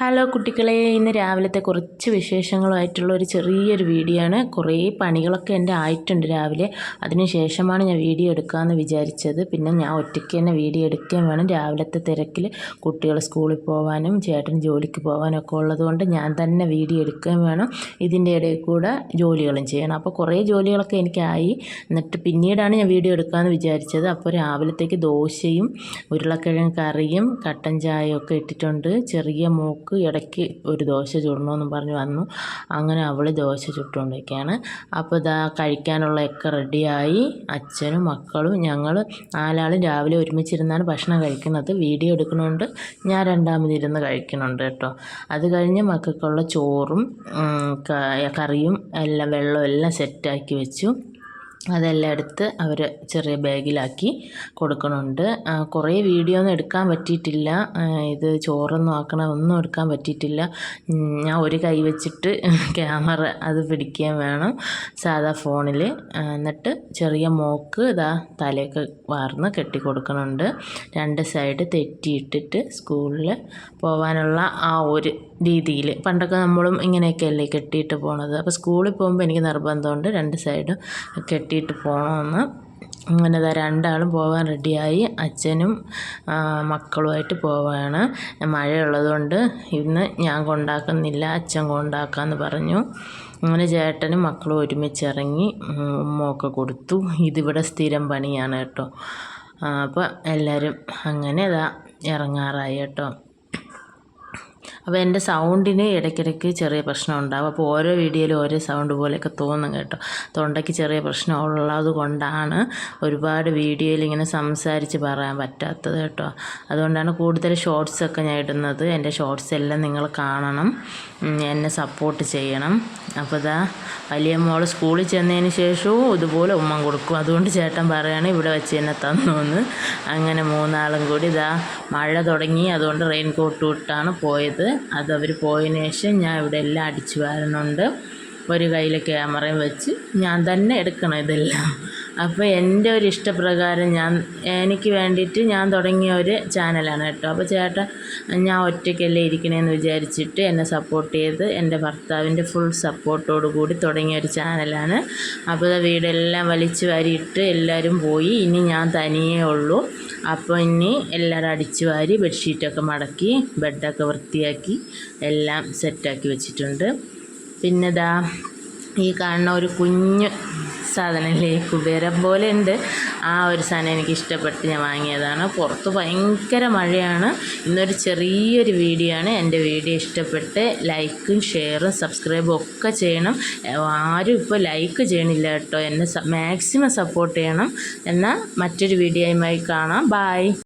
Hello കുട്ടികളെ, ഇന്ന് രാവിലത്തെ കുറച്ച് വിശേഷങ്ങളുമായിട്ടുള്ള ഒരു ചെറിയൊരു വീഡിയോ ആണ്. കുറേ പണികളൊക്കെ എൻ്റെ ആയിട്ടുണ്ട് രാവിലെ. അതിന് ശേഷമാണ് ഞാൻ വീഡിയോ എടുക്കാമെന്ന് വിചാരിച്ചത്. പിന്നെ ഞാൻ ഒറ്റയ്ക്ക് തന്നെ വീഡിയോ എടുക്കുകയും വേണം. രാവിലത്തെ തിരക്കിൽ കുട്ടികൾ സ്കൂളിൽ പോകാനും ചേട്ടൻ ജോലിക്ക് പോകാനും ഒക്കെ ഉള്ളതുകൊണ്ട് ഞാൻ തന്നെ വീഡിയോ എടുക്കുകയും വേണം. ഇതിൻ്റെ ഇടയിൽ കൂടെ ജോലികളും ചെയ്യണം. അപ്പോൾ കുറേ ജോലികളൊക്കെ എനിക്കായി. എന്നിട്ട് പിന്നീടാണ് ഞാൻ വീഡിയോ എടുക്കാമെന്ന് വിചാരിച്ചത്. അപ്പോൾ രാവിലത്തേക്ക് ദോശയും ഉരുളക്കിഴങ്ങ് കറിയും കട്ടൻ ചായയും ഒക്കെ ഇട്ടിട്ടുണ്ട്. ചെറിയ മോക്ക് ഇടയ്ക്ക് ഒരു ദോശ ചുടണമെന്നും പറഞ്ഞ് വന്നു. അങ്ങനെ അവൾ ദോശ ചുട്ടുകൊണ്ടിരിക്കുകയാണ്. അപ്പോൾ ഇതാ കഴിക്കാനുള്ളതൊക്കെ റെഡിയായി. അച്ഛനും മക്കളും ഞങ്ങൾ 4 ആളും രാവിലെ ഒരുമിച്ചിരുന്നാണ് ഭക്ഷണം കഴിക്കുന്നത്. വീഡിയോ എടുക്കണോണ്ട് ഞാൻ രണ്ടാമതിരുന്ന് കഴിക്കുന്നുണ്ട് കേട്ടോ. അത് കഴിഞ്ഞ് മക്കൾക്കുള്ള ചോറും കറിയും എല്ലാം വെള്ളവും എല്ലാം സെറ്റാക്കി വെച്ചു. അതെല്ലാം എടുത്ത് അവർ ചെറിയ ബാഗിലാക്കി കൊടുക്കണുണ്ട്. കുറേ വീഡിയോ ഒന്നും എടുക്കാൻ പറ്റിയിട്ടില്ല. ഇത് ചോറൊന്നും ഒന്നും എടുക്കാൻ പറ്റിയിട്ടില്ല. ഞാൻ ഒരു കൈ വെച്ചിട്ട് ക്യാമറ അത് പിടിക്കാൻ വേണം സാധാ ഫോണിൽ. എന്നിട്ട് ചെറിയ മോക്ക് ഇതാ തലയൊക്കെ വാർന്ന് കെട്ടി കൊടുക്കണുണ്ട്. 2 സൈഡ് തെറ്റിയിട്ടിട്ട് സ്കൂളിൽ പോകാനുള്ള ആ ഒരു രീതിയിൽ. പണ്ടൊക്കെ നമ്മളും ഇങ്ങനെയൊക്കെയല്ലേ കെട്ടിയിട്ട് പോണത്. അപ്പോൾ സ്കൂളിൽ പോകുമ്പോൾ എനിക്ക് നിർബന്ധമുണ്ട് 2 സൈഡും കെട്ടിയിട്ട് പോകണമെന്ന്. അങ്ങനെ 2 ആളും പോകാൻ റെഡിയായി. അച്ഛനും മക്കളുമായിട്ട് പോവുകയാണ്. മഴയുള്ളതുകൊണ്ട് ഇന്ന് ഞാൻ കൊണ്ടാക്കുന്നില്ല, അച്ഛൻ കൊണ്ടാക്കാമെന്ന് പറഞ്ഞു. അങ്ങനെ ചേട്ടനും മക്കളും ഒരുമിച്ചിറങ്ങി ഉമ്മയൊക്കെ കൊടുത്തു. ഇതിവിടെ സ്ഥിരം പണിയാണ് കേട്ടോ. അപ്പോൾ എല്ലാവരും അങ്ങനെ ഇറങ്ങാറായി കേട്ടോ. അപ്പോൾ എൻ്റെ സൗണ്ടിന് ഇടയ്ക്കിടയ്ക്ക് ചെറിയ പ്രശ്നം ഉണ്ടാകും. അപ്പോൾ ഓരോ വീഡിയോയിലും ഓരോ സൗണ്ട് പോലെയൊക്കെ തോന്നും കേട്ടോ. തൊണ്ടയ്ക്ക് ചെറിയ പ്രശ്നം ഉള്ളത് കൊണ്ടാണ് ഒരുപാട് വീഡിയോയിൽ ഇങ്ങനെ സംസാരിച്ച് പറയാൻ പറ്റാത്തത് കേട്ടോ. അതുകൊണ്ടാണ് കൂടുതൽ ഷോർട്സൊക്കെ ഞാൻ ഇടുന്നത്. എൻ്റെ ഷോർട്സ് എല്ലാം നിങ്ങൾ കാണണം, എന്നെ സപ്പോർട്ട് ചെയ്യണം. അപ്പോൾ വലിയ മോൾ സ്കൂളിൽ ചെന്നതിന് ശേഷവും ഇതുപോലെ ഉമ്മ കൊടുക്കും. അതുകൊണ്ട് ചേട്ടൻ പറയുകയാണ് ഇവിടെ വെച്ച് തന്നെ തന്നു എന്ന്. അങ്ങനെ 3 ആളും കൂടി മഴ തുടങ്ങി. അതുകൊണ്ട് റെയിൻ കോട്ട് ഇട്ടാണ് പോയത്. അത് അവർ പോയതിന് ശേഷം ഞാൻ ഇവിടെ എല്ലാം അടിച്ചു വാരുന്നുണ്ട്. ഒരു കയ്യിൽ ക്യാമറയും വെച്ച് ഞാൻ തന്നെ എടുക്കണം ഇതെല്ലാം. അപ്പോൾ എൻ്റെ ഒരു ഇഷ്ടപ്രകാരം എനിക്ക് വേണ്ടിയിട്ട് ഞാൻ തുടങ്ങിയ ഒരു ചാനലാണ് കേട്ടോ. അപ്പോൾ ചേട്ടൻ ഞാൻ ഒറ്റയ്ക്കല്ലേ ഇരിക്കണേന്ന് വിചാരിച്ചിട്ട് എന്നെ സപ്പോർട്ട് ചെയ്ത് എൻ്റെ ഭർത്താവിൻ്റെ ഫുൾ സപ്പോർട്ടോടു കൂടി തുടങ്ങിയ ഒരു ചാനലാണ്. അപ്പോൾ വീടെല്ലാം വലിച്ചു വാരിയിട്ട് എല്ലാവരും പോയി. ഇനി ഞാൻ തനിയേ ഉള്ളൂ. അപ്പോൾ ഇനി എല്ലാവരും അടിച്ചു വാരി ബെഡ്ഷീറ്റൊക്കെ മടക്കി ബെഡൊക്കെ വൃത്തിയാക്കി എല്ലാം സെറ്റാക്കി വെച്ചിട്ടുണ്ട്. പിന്നെ ഈ കാണുന്ന ഒരു കുഞ്ഞ് സാധനമല്ലേ, കുബേരം പോലെ ഉണ്ട്. ആ ഒരു സാധനം എനിക്ക് ഇഷ്ടപ്പെട്ട് ഞാൻ വാങ്ങിയതാണ്. പുറത്ത് ഭയങ്കര മഴയാണ്. ഇന്നൊരു ചെറിയൊരു വീഡിയോ ആണ്. എൻ്റെ വീഡിയോ ഇഷ്ടപ്പെട്ട് ലൈക്കും ഷെയറും സബ്സ്ക്രൈബും ഒക്കെ ചെയ്യണം. ആരും ഇപ്പോൾ ലൈക്ക് ചെയ്യണില്ല കേട്ടോ. എന്നെ മാക്സിമം സപ്പോർട്ട് ചെയ്യണം. എന്നാൽ മറ്റൊരു വീഡിയോയുമായി കാണാം. ബായ്.